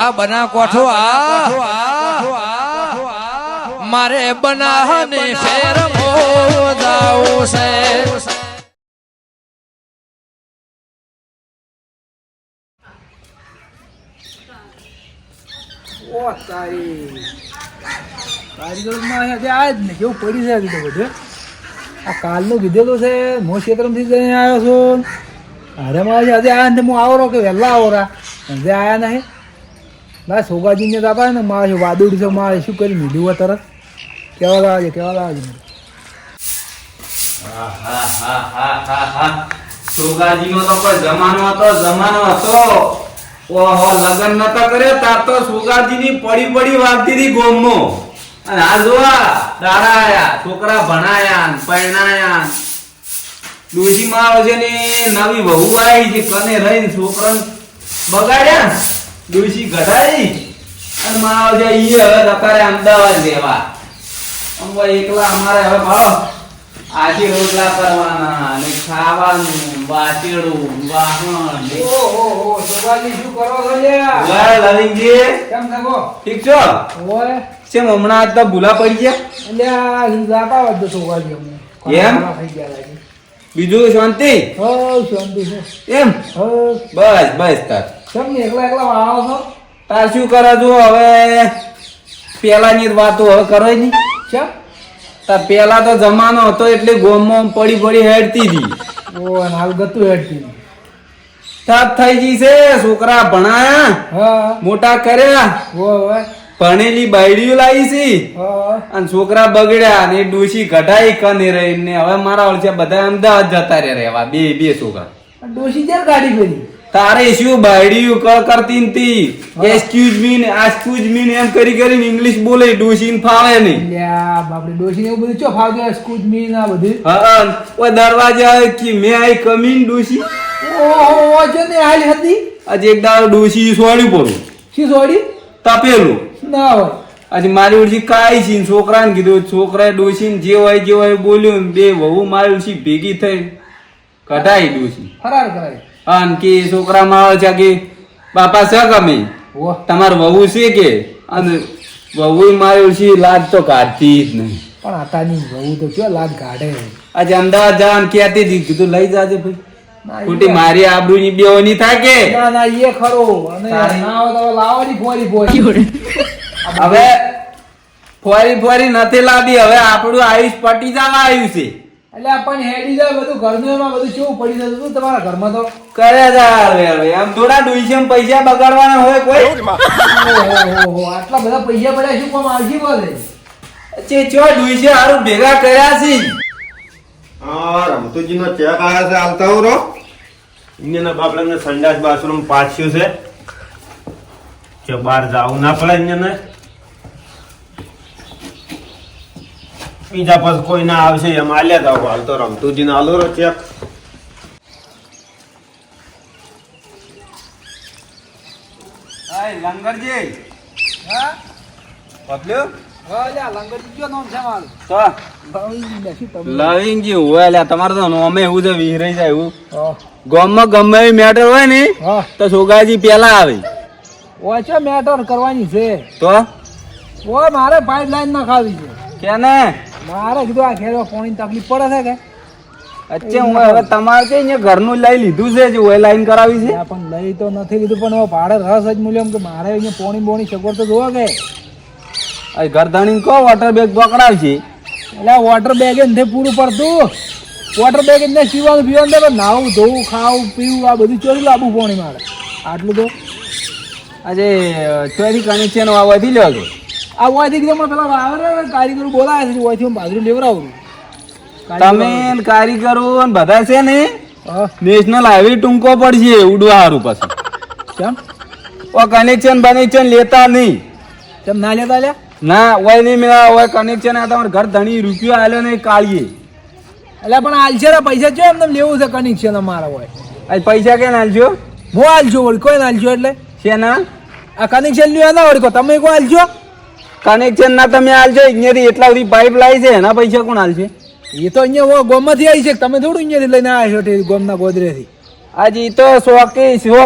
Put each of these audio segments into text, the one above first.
બના કોઠો મારે બનાને શેર મોદાવું છે. ઓ તારી કારીગરમાં આજે આ જ ને કેવું પડી છે તો બધું આ કાલનું કીધેલું છે હું ક્ષેત્રમાંથી જઈને આવ્યો છું. અરે મારે આજે આ ને હું આવો કે વહેલા આવરા જે આવ્યા નહીં ના સોગાજીને દાદા ને મારે વાદળી છે મારે શું કરી મીધું તરત કેવા લાવે સોગાજી નો તો કોઈ જમાનો હતો. ઓહો લગન નતા કરે તાર તો સોગાજી ની પડી વાગતી હતી ગોમો. અને આ જોવા દાડા આયા છોકરા ભણાયા પરણાયા ડોશી માં આવે ને નવી વહુ આવી છે કને રહીને છોકરા બગાડ્યા ડોશી ઘટાડી અને માં આવે ઈ હવે અત્યારે અમદાવાદ રહેવા. અમે એકલા અમારે હવે ભાવ આજે રોટલા કરવાના અને ખાવાનું વાચેડું વાહન. ઓહો સોગાજી શું કરો છો લ્યા? વાહ લવિંગજી કેમ થકો? ઠીક છો? ઓય કેમ હમણાં આજ તો ભૂલા પડી ગયા? અલ્યા ઈ જાતા વધુ સોગાજી અમને એમ? થઈ ગયા લાગે. બીજું શાંતિ? હો શાંતિ છે એમ? હો બસ તાર કેમ ને એકલા આવો છો? તાર શું કરે છો હવે? પેલાની વાતો હવે કરો નહીં. કેમ? તાર પેલા તો જમાનો હતો એટલે ગોમમાં પડી હેડતી હતી. ઓ અને હાલ ગતું હેડતી. સાત થઈ ગઈ છે. છોકરા ભણાયા હા મોટા કર્યા ઓય ભણેલી બાયડીઓ લાવી છે હા અને છોકરા બગડ્યા ને ડોશી ઘટાઈ કને રહી ને હવે મારા ઓળખ્યા બધા અમદાવાદ જતા રહેવા બે છોકરા. ડોશી ક્યાં ગાડી કરી? તારે શું બાયડીઓ કરતી નથી. એક્સક્યુઝ મી ને આસ્ક્યુઝ મી ને એમ કરીને ઇંગ્લિશ બોલે ડોશી ને ફાવે નહીં. લ્યા બાપડી ડોશી એવું બધું ચો ફાવજો સ્કૂજ મી ના બધું. હા ઓય દરવાજા કે મે આઈ કમિંગ ડોશી. ઓહો જો ને હાલ હતી. આજે એક દાડો ડોશી સોડ્યું પડું શી સોડી? તપેલું ના હોય. આજે મારી ઉડજી કાઈ છે છોકરાને કીધું છોકરાએ ડોશીને જે હોય બોલ્યું બે વહુ મારી ઉડજી ભેગી થઈ કઢાઈ ડોશી. ફરાર કરાય. અને કે છોકરામાં આવે છે કે બાપા છે ગમે ઓહ તમારે વહુ છે કે અને વહુ મારી ઉડજી લાજ તો કાઢતી જ નહીં. પણ આતાની વહુ તો કયો લાગ કાઢે. આજે અમદાવાદ જવાનું કહેતી હતી કીધું લઈ જાજે ભાઈ ના, ખોટી મારી આબરૂની બેઓની થાય કે ના એ ખરો અને ના હોય તો લાવવાની ફોરી હવે ફોરી નથી લાવી. હવે આપણું આયુષ પટી જવા આવ્યું છે. એટલે આપણને હેડી જાય બધું ઘરનું એમાં બધું કેવું પડી જતું તમારા ઘરમાં તો કરે હવે એમ થોડા ડોઈસમ પૈસા બગાડવાના હોય કોઈ. ઓહો આટલા બધા પૈસા પડ્યા શું કોમ આવજી બોલે ચો ડોઈસે હારું ભેગા કર્યા છે. હા રમતુજીનો ચેક આવ્યા છે આવતા હું રો ઇન્ડિયાના બાપડાને સંડાસ બાથરૂમ પાછ્યું છે કે બહાર જાવું ના પડે ઇન્ડિયાને બીજા પછી કોઈ ના આવશે એમ આલ્યા જાવ હાલ તો રમતુજીને આલો રો ચેક લંગરજી હા પકડ્યો લંગરજી કયો નામ છે મારું? લવિંગજી હોય લ્યા તમારે તો નોમે એવું છે વિહરાઈ જાય એવું. હા ગામમાં ગમે એવી મેટર હોય ને હા તો સોગાજી પેલા આવે ઓછો મેટર કરવાની છે. તો ઓય મારે પાઇપલાઇન ના ખાવી છે. કે ને મારે કીધું આ ઘેર પાણી તકલીફ પડે છે કે અચ્છા હું હવે તમારે કઈ અહીંયા ઘરનું લઈ લીધું છે જે ઓય લાઈન કરાવી છે. ત્યાં પણ લઈ તો નથી લીધું પણ હવે ભાડે રસ જ મૂલ્ય કે મારે અહીંયા પોણી બોણી સગવડ તો જોવા કે આ ઘરધણી કહો વોટર બેગ પકડાવશે. એટલે વોટર બેગ નથી પૂરું પડતું. વોટર બેગ ને પીવાનું પીવાનું દે નાવું ધોવું ખાવું પીવું આ બધું ચોરી લાવવું પોણી મારે આટલું તો આજે ચોરી કનેક્શન વધી લ્યો છો. આ વાયથી કીધું પેલા વાવર કારીગરો બોલાવે છે વાયથી હું બાજરી લેવડાવું. તમે કારીગરો ને બધા છે ને હા નેશનલ હાઈવે ટૂંકો પડશે ઉડવા હારું પછી. કેમ કનેક્શન લેતા નહીં. કેમ ના લેતા લ્યા? ના હોય નહીં મેળા હોય કનેક્શન આ તમારે ઘર ધણી રૂપિયો આલ્યો નહીં કાઢીએ. એટલે પણ હાલશે ને પૈસા જો એમને લેવું છે કનેક્શન અમારા હોય આજ પૈસા કેમ આલજો? હું હાલજો વળી કોઈ હાલજો એટલે છે ના આ કનેક્શન લ્યો ના વળી તમે કોઈ હાલજો. કનેક્શન ના તમે આલજો અહીંયાથી એટલા બધી પાઇપ લાવી છે એના પૈસા કોણ આલશે? એ તો અહીંયા ગોમમાંથી આવી છે તમે થોડું અહીંયાથી લઈને આવ્યા છો ગોમના ગોદરેથી. હજી તો શોખ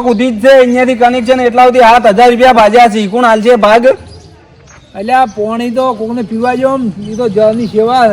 ઉધી જ છે અહીંયાથી કનેક્શન એટલા સુધી 7,000 રૂપિયા ભાજ્યા છે કોણ હાલ છે ભાગ એટલે આ પોણી તો કોકને પીવા જો એ તો જળની સેવા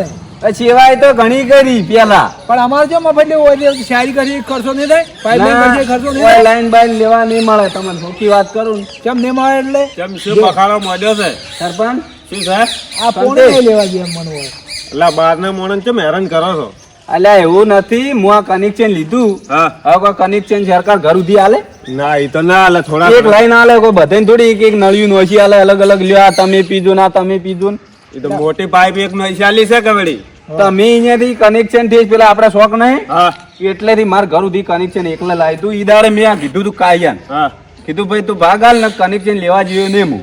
છે સેવાય તો ઘણી કરી પેલા પણ અમારે જો મફત હોય એટલે શાયરી કરી ખર્ચો નહીં થાય પાઇપલાઇન કરી ખર્ચો નહીં થાય લાઈન બાઈન લેવા નહીં મળે તમને સૌથી વાત કરું ને. કેમ નહીં મળે એટલે કેમ શું બખાડો મોડ્યો છે સરપંચ શું છે આ પોણી નહીં લેવા દે એમ મને હોય એટલે બહારના મોણસ કેમ હેરાન કરો છો અલ્યા એવું નથી હું આ કનેક્શન લીધું હા હવે કોઈ કનેક્શન સરકાર ઘર સુધી આલે ના એ તો ના હાલે થોડા એક લાઈન આલે કોઈ બધાને થોડી એક નળિયું નોશી આલે અલગ અલગ લ્યો આ તમે પીજો ના તમે પીજો ને. એ તો મોટી પાઇપ એક નો ચાલી છે કે વળી તમે અહીંયાથી કનેક્શન થી પેલા આપડે શોખ નહીં હા એટલેથી માર ઘર સુધી કનેક્શન એકલા લાવી તું ઈ દાડે મેં આ કીધું તું કાયન હા કીધું ભાઈ તું ભાગ હાલ ને કનેક્શન લેવા જેવું નહીં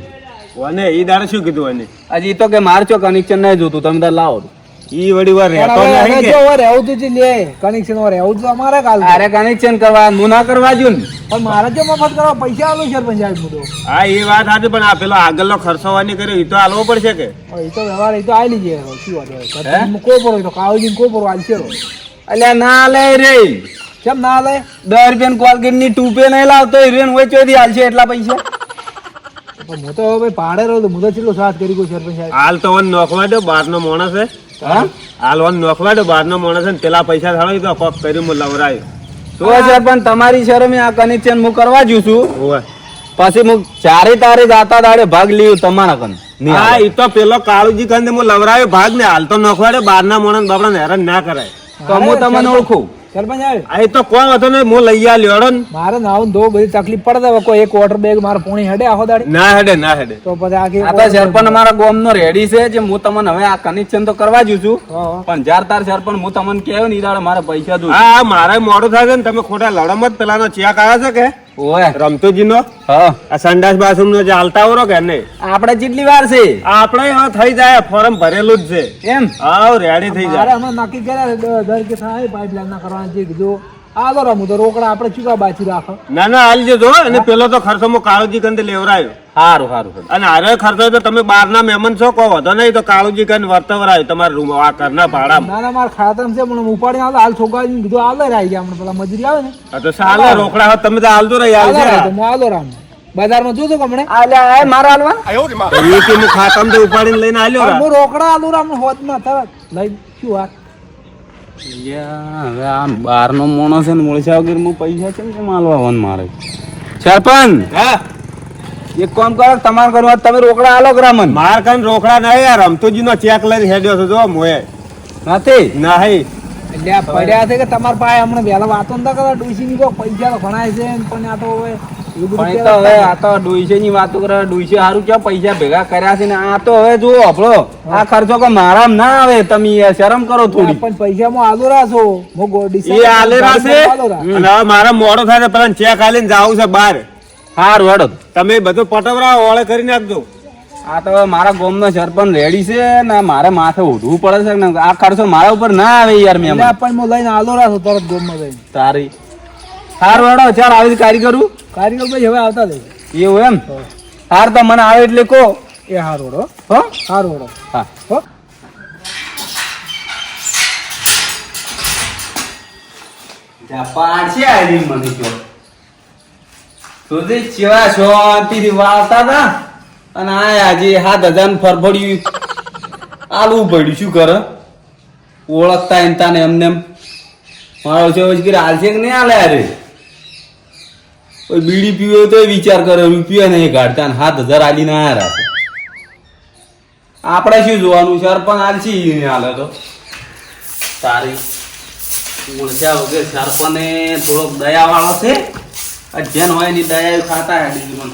હું અને ઈ દાડે શું કીધું એને હજી તો કે માર છો કનેક્શન નહીં જોતું તમે તાર લાવો ઈ વળી વાર રહેતો પણ હવે નહીં એને કે જો રહેવું તો જ લે કનેક્શન માં રહેવું તો અમારે કાલ અરે કનેક્શન કરવા હું ના કરવા જો ને પણ મારે જો મફત કરવા પૈસા આલું છે પંચાયત મુદ્દો હા એ વાત સાચી પણ આ પેલો આગળનો ખર્ચવાની કર્યો એ તો હાલવો પડશે કે એ તો વ્યવહાર એ તો આલી જાય શું વાત હોય કોઈ પર હોય તો કાવજી કોઈ પર આલશે અલ્યા ના લે રે કેમ ના લે 10 રૂપિયા કોલગેટ ની ટૂપે નહીં લાવતો રેન હોય ચોથી હાલશે એટલા પૈસા પણ હું તો હવે ભાડે રહ્યો તો હું તો કેટલો સાથ કરી ગયો સરપંચ સાહેબ હાલ તો વન નોખવા દો બહારનો માણસ છે હા હાલ વન નોખવા દો બહારનો માણસ છે ને પેલા પૈસા થાળો તો પગ કર્યું હું લવરાય તો સર પણ તમારી શરમે આ કનેક્શન હું કરવા જઉં છું ઓવે પછી હું ચારે તારે જાતા દાડે ભાગ લીધું તમારા કન હા એ તો પેલો કાળુજી કંદે હું લવરાયો ભાગ ને હાલ તો નોખવા દે બહારના માણસ બાપડા હેરાન ના કરાય તો હું તમને ઓળખું સરપંચ સાહેબ આ એ તો કોણ હતો ને હું લઈ આ લ્યોડો ને મારે નાવું ધો બધી તકલીફ પડે હવે કોઈ એક વોટર બેગ મારે પોણી હેડે આખો દાડી ના હેડે તો પછી આખી આ તો સરપંચ અમારા ગામનો રેડી છે જે હું તમને હવે આ કનેક્શન તો કરવા જઉં છું હા. પણ જ્યાર તાર સરપંચ હું તમને કહ્યું ને ઈ દાડે મારે પૈસા દઉં હા મારે મોડું થાય છે ને તમે ખોટા લડમ જ પેલાનો ચેક આવ્યો છે કે ઓય રમતુજી નો હા આ સંડાસ બાથરૂમ નો જે હાલતા આવરો કે નહીં આપણે જેટલી વાર છે આપણે હવે થઈ જાય ફોર્મ ભરેલું જ છે એમ હા રેડી થઈ મારે જાય હમણાં નક્કી કર્યા દર કે થાય પાઇપલાઇન ના કરવાના છે કીધું આલો રમું તો રોકડા આપણે ચૂકા બાચી રાખો ના ના હાલ જજો અને પેલો તો ખર્ચો હું કાળુજી કંદે લેવરાયો સારું સારું અને હારે ખર્ચો તો તમે બહારના મહેમાન છો કહો વધો નહીં તો કાળુજી કંદ વર્તવરાયો તમારા રૂમ આ ઘરના ભાડા ના ના મારે ખાતર છે પણ હું ઉપાડી આલો હાલ છોકરા કીધું આલો આવી ગયા હમણાં પેલા મજૂરી આવે ને આ તો સાલે રોકડા હોત તમે તો હાલતો રહી આલો હાલ રાય તો હું આલો રામ બજારમાં જોજો કમણે આલ્યા મારા હાલવા એ કે હું ખાતમ તો ઉપાડીને લઈને આલ્યો રા. હું રોકડા આલુ રામ હોત ના તરત લઈ શું વાત હવે આ બાર નો માણસ છે ને મળ્યા વગર હું પૈસા કેમ કેમ આલવા વન મારે સરપંચ હા એક કામ કરો તમારે કરવા તમે રોકડા આલો ગ્રામન માર કન રોકડા નહીં યાર રમતુજી નો ચેક લઈને હેડ્યો છો જો મોએ નથી નહીં એટલે આ પડ્યા છે કે તમારા પાસે હમણાં વહેલા વાતો નતા કરતા ડુસી ની પૈસા તો ઘણા છે પણ આ તો હવે એવું બધું પણ એ તો હવે આ તો ડોઈસે ની વાતો કરે ડોઈસે સારું ક્યાં પૈસા ભેગા કર્યા છે ને આ તો હવે જુઓ આપણો આ ખર્ચો કોઈ મારામાં ના આવે તમે યાર શરમ કરો થોડી પણ પૈસા માં આલો રાસો હું એ આલેરા છે અને હવે મારા મોડો થાય તો પેલા ચેક આલીને જાવું છે બહાર સારું હેડો તમે બધું પટવરા ઓળે કરી નાખજો આ તો હવે મારા ગામનો સરપંચ રેડી છે ને મારે માથે ઉઠવું પડે છે ને આ ખર્ચો મારા ઉપર ના આવે યાર મેં પણ હું લઈને આલો રાસો તરત ગોમમાં જઈને તારી સારું હેડો ચાલ આવી કારી કરું કારીગર ભાઈ હવે આવતા લઈ એવું એમ હાર તો મને આવે એટલે કહો એ હારો હો હો હારો હો હા હો પાડશે આરી મને કયો સુધી ચેવા શાંતિથી વાળતા હતા અને આ આજે 7,000 ફરફડ્યું આલવું પડ્યું શું કરે ઓળખતા એમ તાને એમને એમ મારો છે પછી હાલશે કે નહીં હાલે અરે કોઈ બીડી પીવે તો વિચાર કરે રૂપિયા નહીં કાઢતા ને 7,000 આલીને આયા રાખે આપણે શું જોવાનું સરપંચ આલસી હાલે તો સારી ઓળખ્યા વગર સરપંચને થોડોક દયાવાળો છે જેન હોય એની દયા ખાતા હે બીજું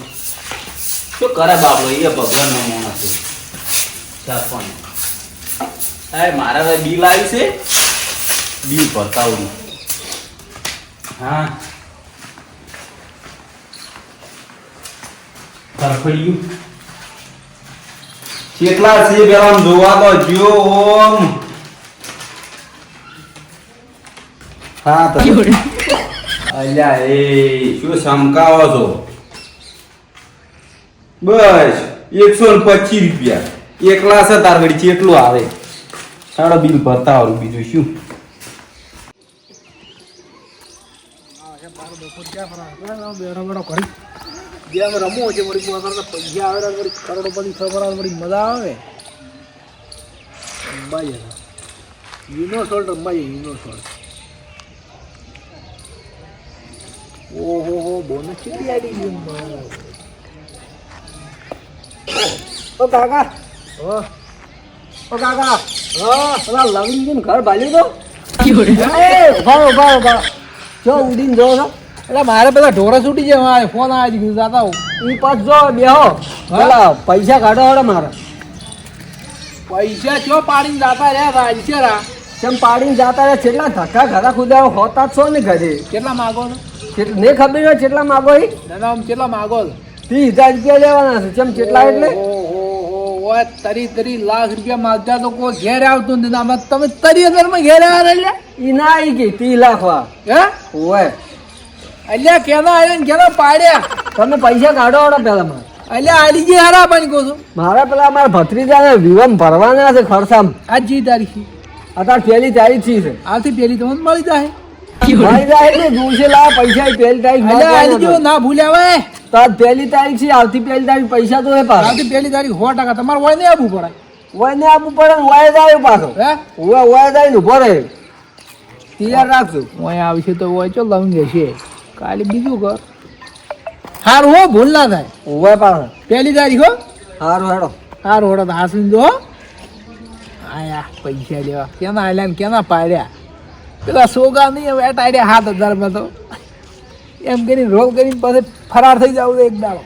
શું કરે બાપડો એ ભગવાનનો માણસ છે સરપંચ હા મારા હવે બિલ આવ્યું છે બિલ ભરતાવું હા ફરફડ્યું કેટલા છે પેલા આમ જોવા તો જો ઓમ હા તો અલ્યા એ શું સમકાવો છો બસ 125 રૂપિયા એકલા છે તાર ઘડી કેટલું આવે સાડો બિલ ભરતા આવડું બીજું શું પૈસા બેડો બેડો કરી જેમ રમવું છે વળી પૈસા આવે વળી કરોડોપતિ ખબર આવે વળી મજા આવે રમવા જાય યુનો સોલ્ટ રમવા જાય યુનો સોલ્ટ ઓહો હો બોનસ કેટલી આવી ગઈ ઓ કાકા ઓ કાકા પેલા લવિંગ ઘર ભાલ્યું તો જો ઉડીને જો છો એટલે મારે પેલા ઢોરા છૂટી જાય મારે ફોન આવી ગયું જાતા હું એ પાછ જો બેહો પેલા પૈસા કાઢો હડે મારે પૈસા ચો પાડીને જાતા રહ્યા રાજ્યરા કેમ પાડીને જાતા રહ્યા કેટલા ધક્કા ઘરા ખુદા હોતા છો ને ઘરે કેટલા માગો છો ને ખબર હોય કેટલા માગો એ દાદા આમ કેટલા માગો 30,000 રૂપિયા લેવાના છે કેમ કેટલા એટલે તરી લાખ રૂપિયા માગતા તો કોઈ ઘેર આવતું નથી આમાં તમે 30,000 માં ઘેર આવ્યા ઈ ના આવી ગઈ 30 લાખ વા હે ઓય અલ્યા કેના આયા ને કેના પાડ્યા તમે પૈસા કાઢો ઓડા પેલા માં અલ્યા આલી જી હારા પાણી કહો છો મારા પેલા મારા ભત્રીજાને વિવમ ભરવાના છે ખરસામ આજ જી તારીખ અત્યારે પહેલી તારીખ છે આથી પહેલી તમને મળી જાય મળી જાય એટલે જોશે લા પૈસા પહેલી તારીખ અલ્યા આલી જો ના ભૂલ્યા હવે તો આજ પહેલી તારીખ છે આવતી પહેલી તારીખ પૈસા તો હે પાછા આવતી પહેલી તારીખ 100% તમારે હોય ને આપવું પડે હોય ને આપવું પડે હોય જાય પાછો હે હોય જાય ને ઉભો રહે તૈયાર રાખજો હોય આવશે તો હોય ચો લંગે છે કાલે બીજું કર હારું હો ભૂલ ના થાય હોય પાછો પહેલી તારીખ હો હારું હેડો હારું હેડો હાસું જો આયા પૈસા લેવા કેના આલ્યા ને કેના પાડ્યા પેલા સોગા નહીં હવે અટાડ્યા 7,000 માં તો એમ કરીને રોગ કરીને પછી ફરાર થઈ જાવ એક દાડો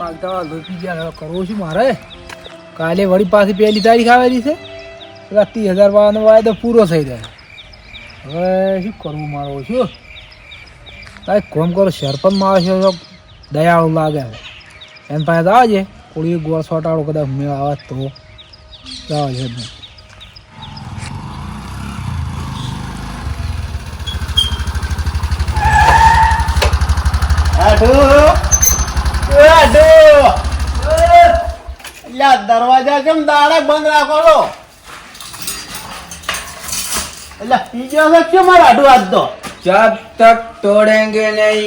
માગતા લોપી ગયા કરવું છું મારે કાલે વળી પાછી પહેલી તારીખ આવેલી છે 30,000 વાળાનો વાયદો પૂરો થઈ જાય હવે શું કરવું મારું છું કાંઈક કોમ કરો સરપંચમાં આવે છે તો દયાળુ લાગે એમ પાસે તો આવજે કોળી ગોળ સોટાડો કદાચ મેળ આવે તો આવજે દરવાજા કેમ દાડે બંધ રાખો છો એટલે પીજો છે કેમ આડું આજ તો जब तक तोड़ेंगे नहीं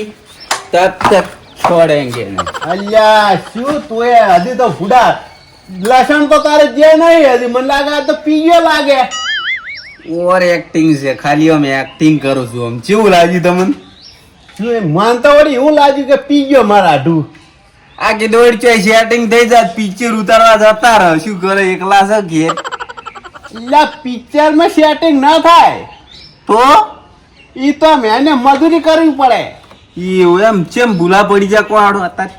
तब तक छोड़ेंगे नहीं અલ્યા શું તું એ હજી તો ભૂડા લસણ તો તારે જે નહીં હજી મને લાગે તો પીજો લાગે ઓવર एक्टिंग છે ખાલી અમે एक्टिंग કરું છું આમ કેવું લાગ્યું તમને શું એ માનતા વળી એવું લાગ્યું કે પીજો મારા આડું આ કે દોડ છે સેટિંગ થઈ જાય પિક્ચર ઉતારવા જતા રહો શું કરે એકલા છે ઘેર એટલે પિક્ચર માં સેટિંગ ના થાય તો ઈ તો મેને મજૂરી કરવી પડે એવું એમ ચેમ ભૂલા પડી જાય કોહાડો અત્યારે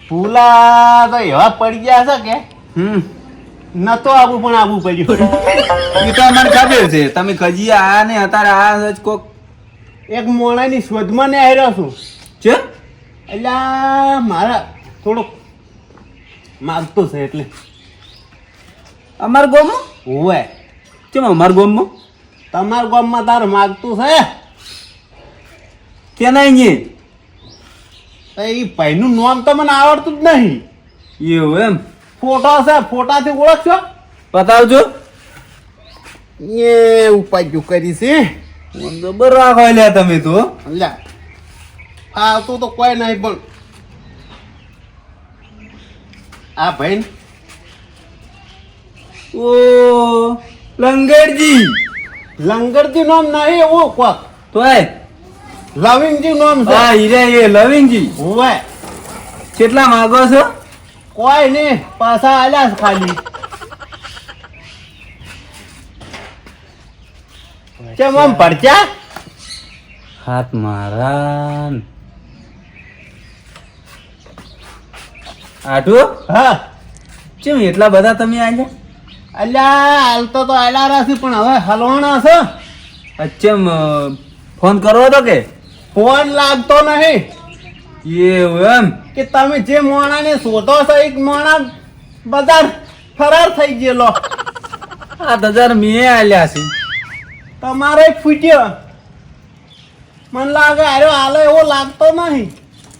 ભૂલા તો એવા પડી ગયા છે કે નતો આવું પણ આવું પડ્યું એ તો મને ખબર છે તમે કજી આયા ને અત્યારે આ જ કોક એક મોણાની શોધમાં ને આવ્યો છું છે એટલે મારા થોડુંક માગતો છે એટલે અમાર ગામમાં હોવે કેમ અમાર ગામમાં તમારા ગામમાં તારે માગતું છે કે નહીં તો એ ભાઈનું નામ તો મને આવડતું જ નહીં એવું એમ ફોટો છે ફોટાથી ઓળખશો બતાવજો એ ઉપાય કરી છે બરાબર રાખો લ્યા તમે તો લ્યા આવતું તો કોઈ નહીં પણ આ ભાઈ ઓ લંગરજી લંગરજી નામ નહીં એવું કોક તો લવિંગજી નામ છે હા હીરે એ લવિંગજી હોવે કેટલા માંગો છો કોઈ નહીં પાછા આલ્યા છે ખાલી કેમ આમ પડ્યા હાથ મારા આટુ હા કેમ એટલા બધા તમે આલ્યા અલ્યા હાલતો તો આલ્યા રાશી પણ હવે હલવાણા છે અચ્છમ ફોન કરવો તો કે ફોન લાગતો નહીં એવું એમ કે તમે જે મોણાને શોધો છો એક મોણા બધા ફરાર થઈ ગયેલો 7,000 મેં આલ્યા છે તમારે ફૂટ્યો મને લાગે આર્યો હાલો એવો લાગતો નહીં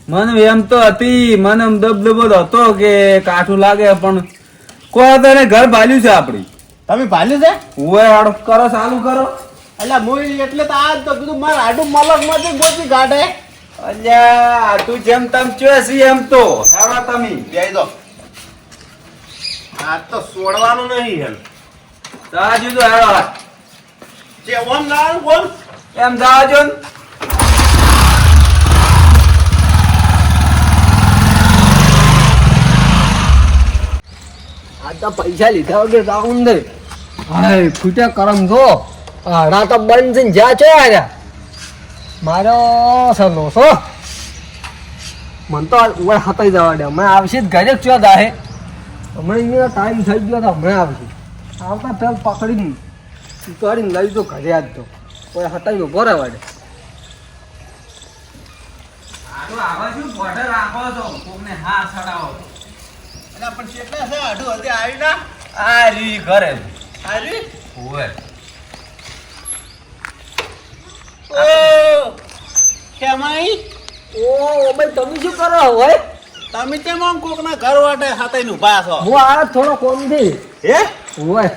મને એમ તો હતી મને એમ દબદબો હતો કે કાઠું લાગે પણ કોઈ તને ઘર ભાલ્યું છે આપડી તમે ભાલ્યું છે ઓય હાડો કરો ચાલુ કરો. એટલે હું એટલે તો આ જ તો કીધું મારે આડું મલકમાંથી ગોતી કાઢે. અલ્યા તું જેમ તમ ચોસી એમ તો હાડો તમે જઈ દો આ તો છોડવાનું નહીં એમ જાજુ તો હાડો જે ઓમ ના બોલ એમ જાજો ને. આ તો પૈસા લીધા વગર જાવું દે. હાય ફૂટે કરમ જો હાડા તો બંધ છે ને જ્યાં છે આર્યા મારો સલો છો મન તો ઉવા હતાઈ જવા દે હમણાં આવશે જ ઘરે જ ચો દાહે હમણાં અહીંયા ટાઈમ થઈ ગયો તો હમણાં આવશે આવતા પેલ પકડીને ઉતારીને લઈ જો ઘરે આજ તો કોઈ હતાઈ ઉભો રહેવા દે. હાડો આવા શું બોર્ડર રાખો છો કોકને હા સડાવો. એટલે પણ કેટલા છે આડું હજી આવી ના આ રી ઘરે આવી ઓય ઓ કેમાઈ ઓ ભાઈ તમે શું કરો હોય તમે કેમ આમ કોકના ઘર વાટે હાથે ઉભા છો હું આ થોડો કોમથી હે હોય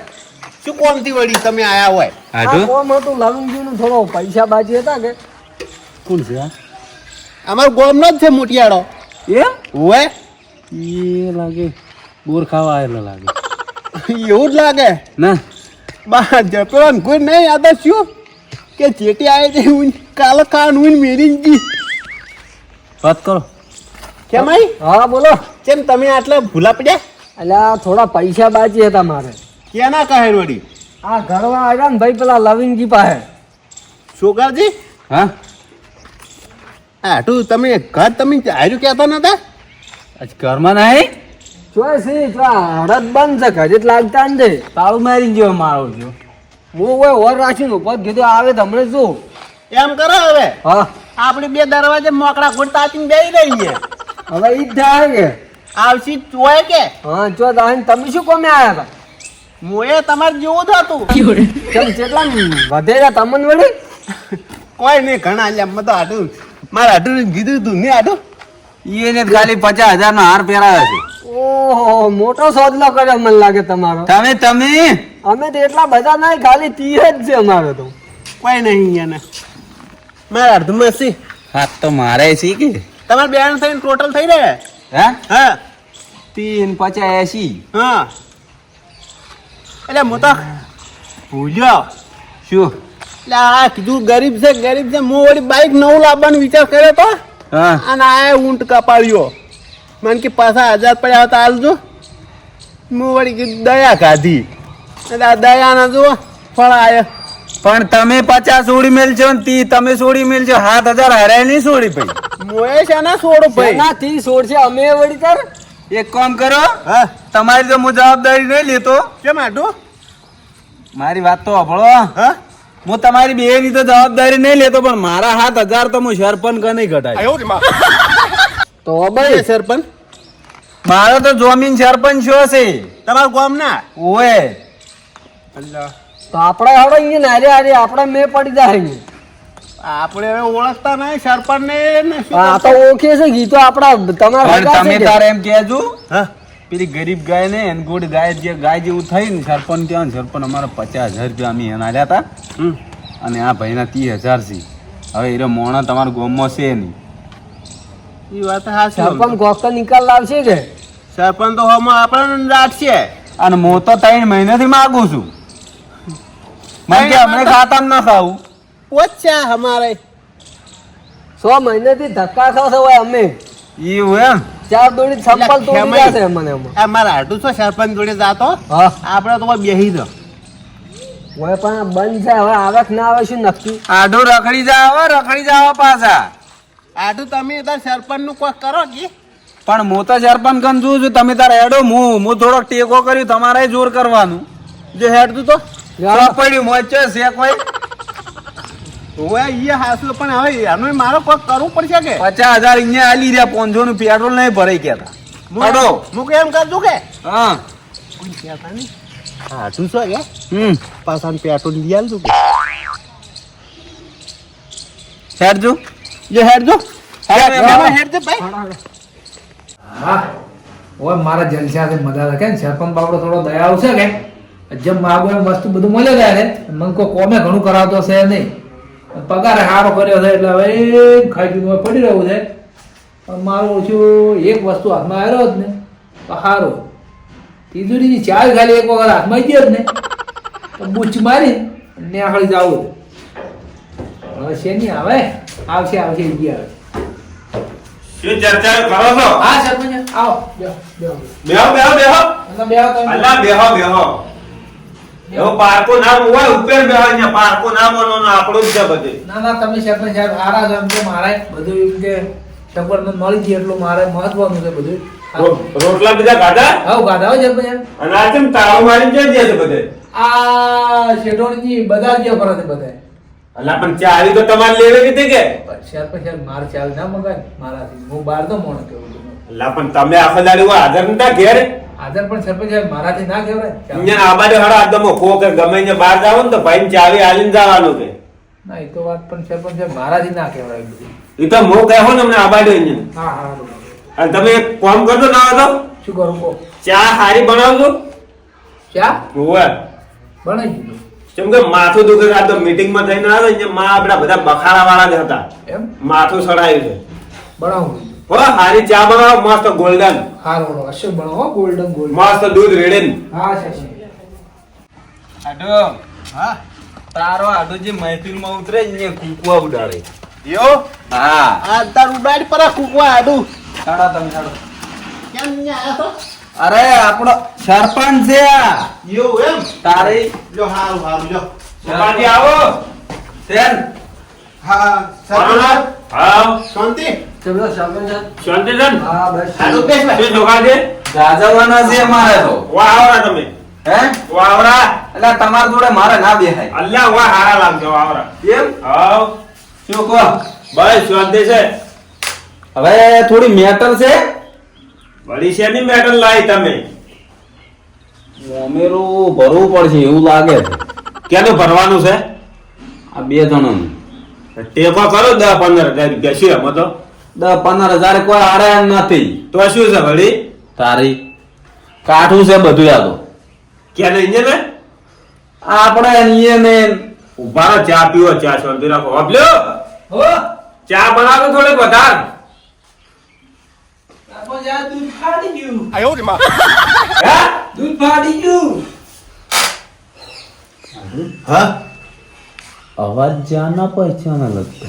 શું કોમથી વળી તમે આયા હોય આ કોમ હતું લવિંગજીનું થોડો પૈસા બાજી હતા કે કોણ છે અમાર ગોમનો જ છે મોટિયાળો એ હોય એ લાગે બોર ખાવા આવેલો લાગે એવું જ લાગે ના બા જપેલો કોઈ નહીં યાદ શું કે ચેટી આવે છે કાલે કાન ઉન મેરી જી વાત કરો કેમ આઈ હા બોલો કેમ તમે આટલા ભૂલા પડ્યા અલ્યા થોડા પૈસા બાજી હતા મારે ક્યાંના કહે વળી આ ઘરમાં આવ્યા ને ભાઈ પેલા લવિંગજી પાસે છોકરજી હા આટું તમે ઘર તમે હાર્યું કહેતા નતા આજ ઘરમાં નહીં ચોય સી ચો હડદ બંધ છે ઘરે જ લાગતા ને તાળું મારી ગયો મારો જો હું કોઈ ઓર રાખીને ઉપર કીધું આવે તો હમણાં શું એમ કરો હવે હા આપણે બે દરવાજે મોકળા ખોટતા આચીને બેસી રહીએ હવે ઈ જ થાય કે આવશી ચોય કે હા ચો દાહન તમે શું કોમે આવ્યા હતા મોએ તમારે જેવું જ હતું કેમ કેટલા વધેલા તમને વળી કોઈ નહીં ઘણા એટલે મેં તો આટું મારે આટું કીધું તું નહીં આટું એને ખાલી 50,000 નો હાર પહેરાવે છે. ઓહો મોટો સોદલો કર્યો મને લાગે તમારો તમે અમે તો એટલા બધા નહીં ખાલી 30 જ છે અમારો તો કોઈ નહીં એને મારે અડધું મસી હાથ તો મારે છે કે તમારે બેન થઈને ટોટલ થઈ રહ્યા હે હા 3 85 હા એટલે હું તો ભૂલ્યો શું એટલે આ કીધું ગરીબ છે હું વળી બાઈક નવું લાવવાનો વિચાર કર્યો તો હા અને આ ઊંટ કપાડ્યો મને કે પાછા 1000 પડ્યા હતા હાલજો હું વળી કીધું દયા કાઢી એટલે આ દયાના જુઓ ફળ આવ્યા પણ તમે 50 સોડી મેલજો ને તમે સોડી મેલજો 7,000 હરાય નહીં સોડી ભાઈ. મોએ છે ને છોડો ભાઈ ના 30 સોળ છે અમે વળી કર એક કામ કરો હા તમારી તો હું જવાબદારી નહીં લેતો કેમ આટું મારી વાત તો સાંભળો હા હું તમારી બેની તો જવાબદારી નહીં લેતો પણ મારા 7,000 તો હું સરપંચ કે નહીં ઘટાય. તો ભાઈ ભાઈ સરપંચ મારો તો જમીન સરપંચ શું છે તમારું ગામ ના ઓએ તો આપણે હવે અહીંયા નારે આરે આપણે મેં પડી જાય અહીંયા. આપણે હવે ઓળખતા નહીં સરપંચ ને આ તો ઓળખે છે ગીતો આપડા તમારા પણ હગા તમે છે કે? તારે એમ કહેજો હા પેલી ગરીબ ગાય ને અનગુડ ગાય જે ગાય જેવું થઈ ને સરપંચ ત્યાં સરપંચ અમારા 50,000 રૂપિયા અમે એના આલ્યા હતા અને આ ભાઈના 30,000 છે. હવે એનો મોણા તમારા ગામમાં છે નહીં. એ વાત હાચી સરપંચ ગોસ્તો નિકાલ લાવશે કે સરપંચ તો હમ આપણને રાખશે અને હું તો 3 મહિનાથી માગું છું મને કે હમણાં ખાતામાં ના ખાવું પોચ્યા અમારે 100 મહિનાથી ધક્કા ખાશે હોય અમે એવું એમ 4 દોડી સંપલ તોડી ખેમાઈ. જશે મને એમાં. આ મારા હાટું છો સરપંચ જોડે જાતો હા આપણે તો કોઈ બેહી દો હોય પણ બંધ છે હવે આવે કે ના આવે શું નક્કી આડો રખડી જાવ પાછા. આટું તમે તાર સરપંચ નું કોઈ કરો કે પણ હું તો સરપંચ કન જોઉં છું તમે તારે હેડો હું થોડોક ટેકો કર્યું તમારે જોર કરવાનું જો હેડતું તો શું પડ્યું મોચ છે કોઈ હોય એ હાસુ પણ હવે એનું મારો કોઈ કરવું પડશે કે 50,000 અહીંયા આલી રહ્યા 500 નું પેટ્રોલ નહીં ભરાઈ ગયા હેડો. હું કેમ કરજો કે હા હાટું છો કે પાછા પેટ્રોલ લઈ આલજો કે હેડજો જો હેડજો હેડ, હેડજો ભાઈ હા ઓય મારા જલસા છે મજા કે સરપંચ બાપડો થોડો દયા આવશે કે જેમ માગો એમ વસ્તુ બધું મળે જાય ને મને કોઈ કોમે ઘણું કરાવતો છે નહીં પગાર સારો કર્યો છે એટલે હવે ખાઈ પીને પડી રહ્યું છે પણ મારું ઓછું એક વસ્તુ હાથમાં આવ્યો જ ને તો સારું તિજોરીની ચાલ ખાલી એક વખત હાથમાં ગયો જ ને તો બૂચ મારી ને આખડી જવું હવે શેની આવે આવશે આવશે ઈ આવે શું ચર્ચા કરો છો? હા સરપંચ આવો બેહો બેહો બેહો બેહો બેહો તમે બેહો તમે અલ્લા બેહો બેહો એવો પારકો નામ હોય ઉપર બેહો અહીંયા પારકો નામ નો આપણું જ છે બધે. ના ના તમે સરપંચ સાહેબ હારા છો એમ કે મારે બધું એમ કે સગવડ મળી ગઈ એટલું મારે મહત્વનું છે બધું રોટલા બીજા ખાધા હા ગાધા હો સરપંચ સાહેબ અને આ કેમ તાળું મારીને જઈ દે છે બધે? આ શેઠોણીજી બધા જ ફરે છે બધા અલ્લા પણ ચાવી તો તમારે લેવી હતી કે? સરપંચ સાહેબ મારે ચાલ ના મગાય મારાથી હું બહાર તો મોણ કેવું અલ્લા પણ તમે આખો દાડી હાજર નતા ઘેર હાજર પણ સરપંચ સાહેબ મારાથી ના કહેવાય અહીંયા આબાડે હડા આદમો ખો કે ગમે ને બહાર જાવ ને તો ભાઈ ચાવી આલીને જવાનું કે ના એ તો વાત પણ સરપંચ સાહેબ મારાથી ના કહેવાય બધું એ તો હું કહો ને અમને આબાડે અહીંયા હા હા બરોબર. અને તમે એક કામ કરજો ના તો શું કરું કહો ચા હારી બનાવજો ચા હોવે બનાવી દીધું કેમ કે માથું દુખે આ તો મીટિંગ માં થઈને આવે ને માં આપડા બધા બખાડા વાળા જ હતા એમ માથું સડાયું છે બનાવું હો હારી ચા બનાવો મસ્ત ગોલ્ડન હારું અવશ્ય બનાવો ગોલ્ડન ગોલ્ડન મસ્ત દૂધ રેડે હા સરપંચ આડો હા તારો આડો જે મહેફિલમાં ઉતરે ને કુકવા ઉડાડે યો હા આ તાર ઉડાડી પર કુકવા આડું સાડા તમે સાડો કેમ ન્યા આયા છો? અરે આપણો સરપંચ છે આ એવું એમ તારી લો હારું હારું લો સપાટી આવો તેન હા બરોબર? સરપંચ હા શાંતિ ચલો સરપંચ સાહેબ શાંતિ છે ને? હા બસ હારું બેસ ભાઈ. શું જોગા છે ગાજવાના છે મારે તો વાહ આવરા તમે હે વાહ આવરા એટલે તમારા જોડે મારે ના બેહાય અલ્લા વાહ હારા લાગજો આવરા એમ હાવ શું કહો બસ શાંતિ છે હવે થોડી મેટર છે વળી શેની મેડલ લાવી તમે અમેરું ભરવું પડશે એવું લાગે છે કેનું ભરવાનું છે આ 2 જણનું ટેકો કરો 10-15 હજાર રૂપિયા શું એમાં તો 10-15 હજાર કોઈ આરે એમ નથી તો શું છે વળી તારી કાઠું છે બધું આ તો ક્યાં લઈને ને આપણે અહીંયા ને ઉભા રહો, ચા પીવો ચા શાંતિ રાખો વાપલ્યો હો ચા બનાવો થોડીક વધાર સરપંચ સાહેબ દૂધ ફાટી ગયું હે દૂધ ફાટી ગયું હા અવાજ જાના પहचाना लगता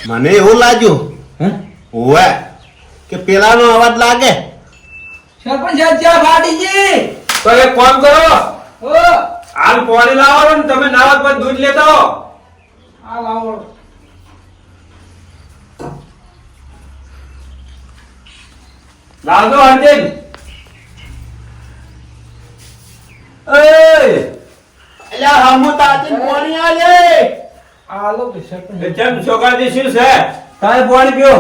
મને એવું લાગ્યું है ઓવે કે પેલાનો અવાજ લાગે સરપંચ સાહેબ ચા ફાટી ગઈ તો એક કામ કરો હો હાલ પાણી લાવો ને તમે નાવા પછી દૂધ લેતા આવો. આ લાવો લાવજો હરદેન અલ્યા હમુ તાતી પાણી આલે આ લો કે સરપંચ એ કેમ છોકરાજી શું છે તમે પાણી પીઓ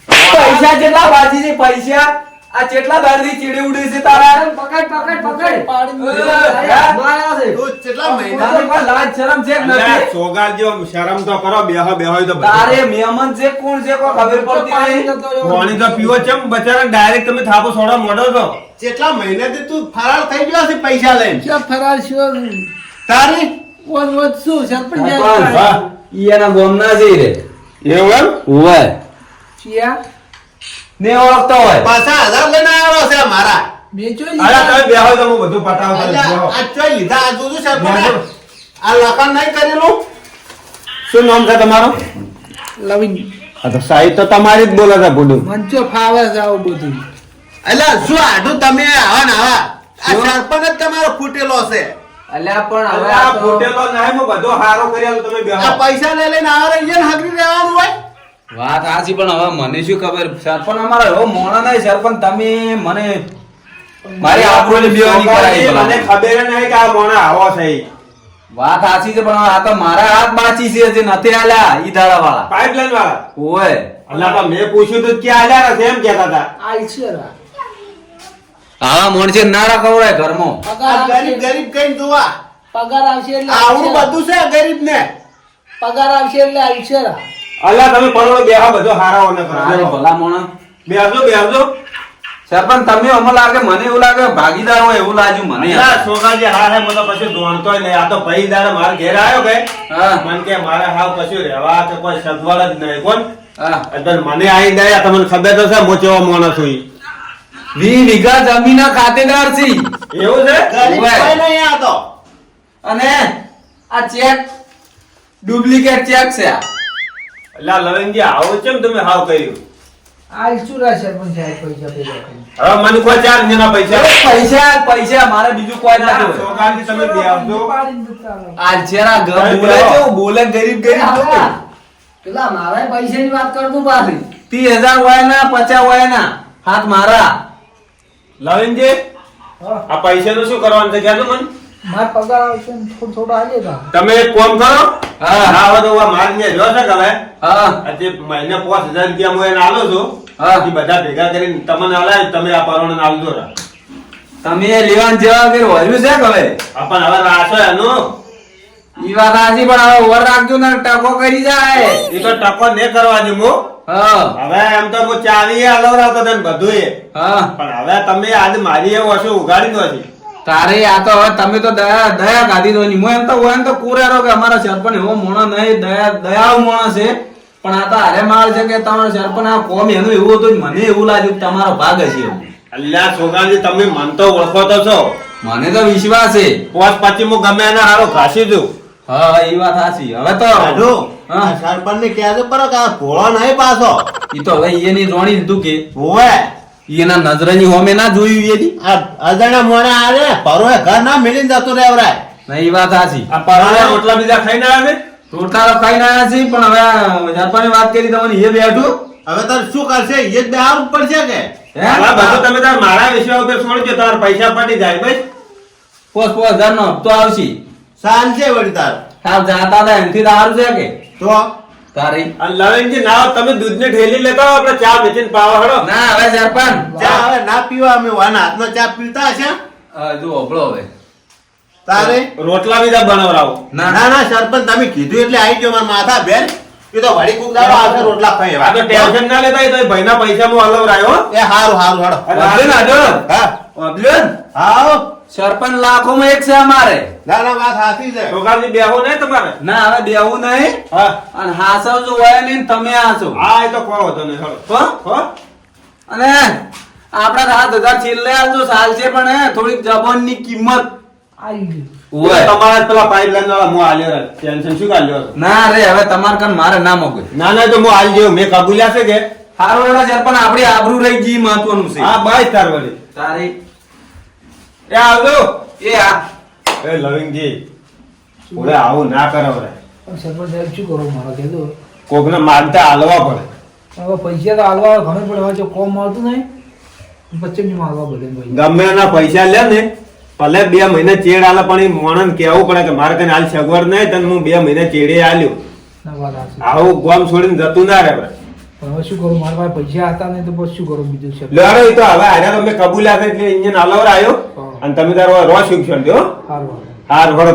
પૈસા કેટલા બાજી છે પૈસા આ કેટલા દાડથી ચીડી ઉડી છે તારા પકડ પકડ પકડ પાડી માયા છે તું કેટલા મહિના તારી પાસે લાજ શરમ છે કે અલ્યા, નથી છોકરાજીઓ શરમ તો કરો બેહો બેહો તો તારે મહેમાન છે કોણ છે કોઈ ખબર પડતી નહીં પાણી તો પીવો ચમ બચારા ડાયરેક્ટ તમે થાપો સોડા મોડો છો કેટલા મહિનાથી તું ફરાર થઈ ગયો છે પૈસા લઈને ચા ફરાર છો તારી વન વન શું સરપંચ સરપંચ, સાહેબ ઈ એના ગોમના છે ઈ રે એવું એમ હોય ચિયા ને ઓળખતો હોય 50,000 લઈને આવ્યો છે મારા બેચો અરે તમે બેહો તો હું બધું પટાવું અલ્યા બેહો. આ ચોય લીધા આ જોજો સરપંચ બેહો. આ લખન નહીં કરેલું શું નામ છે તમારું લવિંગ આ તો સાહેબ તો તમારી જ બોલે છે ભૂડું મંચો ફાવે છે આવું બધું અલ્યા શું આડું તમે આવા ને આવા આ સરપંચ જ તમારો ફૂટેલો છે અલ્યા પણ હવે આ આ તો- ફોટેલો નહીં હું બધો હારો કરી આલું, તમે બેહો આ પૈસા લઈ લઈને આવા રહીએ ને હગરી રહેવાનું હોય વાત સાચી પણ હવે મને શું ખબર સરપંચ અમારો એવો મોણા નહીં સરપંચ તમે મને મારી આબરૂની બેવાની કરાવી મને ભલા. ખબર નહીં કે આ મોણા આવો છે ઈ. વાત સાચી છે પણ હવે આ તો મારા હાથ બાચી છે જે નથી આલ્યા ઈ દાડા વાળા પાઇપલાઈન વાળા ઓય અલ્લા તો મેં પૂછ્યું તો ક્યાં આલ્યા નથી એમ કહેતા હતા આઈ છે રા આવા મોણસે ના રખવડાય ઘરમાં પગાર આ ગરીબ આવશે ગરીબ કઈ જોવા પગાર આવશે એટલે આવડું આવશે. બધું છે ગરીબ ને પગાર આવશે એટલે આવશે રા અલ્લા તમે પરોળો બેહો બધો હારાઓ ને અરે કરો ભલા મોણા બેહજો બેહજો સરપંચ તમે અમને લાગે મને એવું લાગે ભાગીદાર હોય એવું લાગ્યું મને અલા, છોકરાજી હા હે, મને તો કશું દોણતોય નહીં. આ તો ભાઈ દાડે મારા ઘેર આવ્યો કે હા મને કે મારે હાવ કશું રહેવા કે કોઈ સગવડ જ નહીં કોણ હા એટલે મને આવી ગયા તમને ખબર તો છે હું કેવો માણસ છું 20 વીઘા જમીનના ખાતેદાર છી એવું છે ગરીબ ઓવે. કોઈ નહીં આ તો. અને આ ચેક ડુપ્લિકેટ ચેક છે આ. એટલે લવિંગજી આવું કેમ તમે હાવ કર્યું આ ચૂરા સરપંચ સાહેબ પૈસા પેલા કરી. હવે મને કોઈ ચાર જેના પૈસા પૈસા પૈસા મારે બીજું કોઈ નથી હોય. છોકરાજી તમે દે આવજો પાડીને જતા રહો. આ છેરા ઘર બોલે કેવું બોલે ગરીબ ગરીબ લોકો. પેલા મારા પૈસાની વાત કરતું પાછી 30,000 વાયના 50 વાયના હાથ મારા. લવિંગજી હા, આ પૈસાનું શું કરવાનું છે કહેજો મને મારા પગાર આવશે ને થોડો હાલે તા. તમે એક કામ કરો હા. હા હવે તો હું માર ને રહ્યો છે કે હવે હા આજે મહિને 5,000 રૂપિયા હું એને આલો છું હા. એ બધા ભેગા કરીને તમને આલાય તમે આ પરોણે આલજો રા તમે એ લેવાન જેવા કે વર્યું છે કે હવે આપણ હવે રાસો એનું ઈ વાત સાચી પણ હવે ઓવર રાખજો ને ટકો કરી જાય. એ તો ટકો ને કરવા દે હું હા હવે એમ તો હું ચાવી હલવડાવતો હતો ને બધું એ હા પણ હવે તમે આજે મારી એવું હશે ઉગાડી નથી તારે આ તો હવે તમે તો દયા દયા કાઢી દો ની. હું એમ તો હોય એમ તો કુરેરો કે અમારા સરપંચ એવો મોણો નહીં દયાળુ માણસ છે પણ આ તો હારે માળ છે કે તમારો સરપંચ આ કોમ એનું એવું હતું ને મને એવું લાગ્યું કે તમારો ભાગ હશે એવું. અલ્યા છોકરાજી તમે મન તો ઓળખો તો છો મને તો વિશ્વાસ છે. પોસ પછી હું ગમે એને હારો ઘાસી દઉં હા એ વાત સાચી. હવે તો સાધુ, હા. આ સરપંચને કહેજો પરો કે આ ભોળો નહીં પાછો. ઈ તો હવે એની જોણી દીધું કે હોવે. એના નજરની હોમે ના જોયું એની. આ અજાણ્યા મોણે આરે પરોએ ઘર ના મિલીને જતો રહેવરાય. નહીં એ વાત સાચી. આ પરાણે રોટલા બીજા ખાઈને આવે રોટલા તો ખાઈને આવ્યા છીએ પણ હવે જાપાની વાત કરી તમને એ બેઠું હવે તાર શું કરશે એ જ બેહારવું પડશે કે હે? આ બધું તમે તાર મારા વિષય ઉપર છોડજો તાર પૈસા પડી જાય ભાઈ 5,000 નો હપ્તો આવશે. ચાલશે વળી તાર સાહેબ જાતા હતા એમથી તો સારું છે કે તો તારી અને લવિંગજી ના તમે દૂધની ઠેલી લેતા આવો, આપણે ચા વેચીને પાવા હળો ના હવે સરપંચ ચા હવે ના પીવા અમે વાના હાથમાં ચા પીતા છે જો ઓબળો હવે તારે રોટલા બીજા બનાવરાવો ના ના ના સરપંચ તમે કીધું એટલે આવી ગયો મારા માથા બેન એ તો વળી કુક દાડો આવશે રોટલા ખાઈ આ તો ટેન્શન ના લેતા એ તો એ ભાઈના પૈસા હું હલવરાયો હો. એ હારું હારું હાડો અર્જુન અર્જુન હા અર્જુન આવો સરપંચ લાખોમાં એક છે અમારે. ના ના વાત સાચી છે છોકરાજી બેહો નહીં તમારે ના હવે બેવું નહીં હા અને હાસવ જો હોય નહીં ને તમે હાસો હા એ તો કહો હતો નહીં હળો હો? હો અને આપડા 7,000 છેલ્લે આવજો ચાલશે પણ હે થોડીક જબાનની કિંમત આવી ગયું. હોય. તમારા જ પેલા પાઇપલાઈન વાળા હું આલ્યો રે ટેન્શન શું કાલ્યો હતો? ના રે હવે તમારે કન મારે ના મોકલે. ના ના તો હું આલ જેવું મેં કબૂલ્યા છે કે હારું એના છે પણ આપણી આબરૂ રહી ગઈ મહત્વનું છે. હા બાય તાર વળી તારી એ આવજો એ આ એ લવિંગજી ઓલે આવું ના કરો રે પણ સરપંચ સાહેબ શું કરો મારો કીધું કોકને માનતા હાલવા પડે હવે પૈસા તો હાલવા ઘણું પડે હવે જો કોમ મળતું નહીં પછી નહીં હાલવા બધે પૈસા ગમે એના પૈસા લે ને ભલે 2 મહિને ચેડ આલે પણ એ મોણન કેવું પડે કે મારે કઈ હાલ સગવડ નહીં તને હું 2 મહિને ચેડે આલ્યું ના વાત હાચી. આવું ગોમ છોડીને જતું ના રહે પણ હવે શું કરું મારા પાસે પૈસા હતા નહીં તો પછી શું કરું બીજું છે લ્યો એ તો હવે આને તમે કબૂલ્યા છે એટલે ઇન્જિન હાલવર આવ્યો અને તમે તારો રો શીખશો દો સારું હાર વળો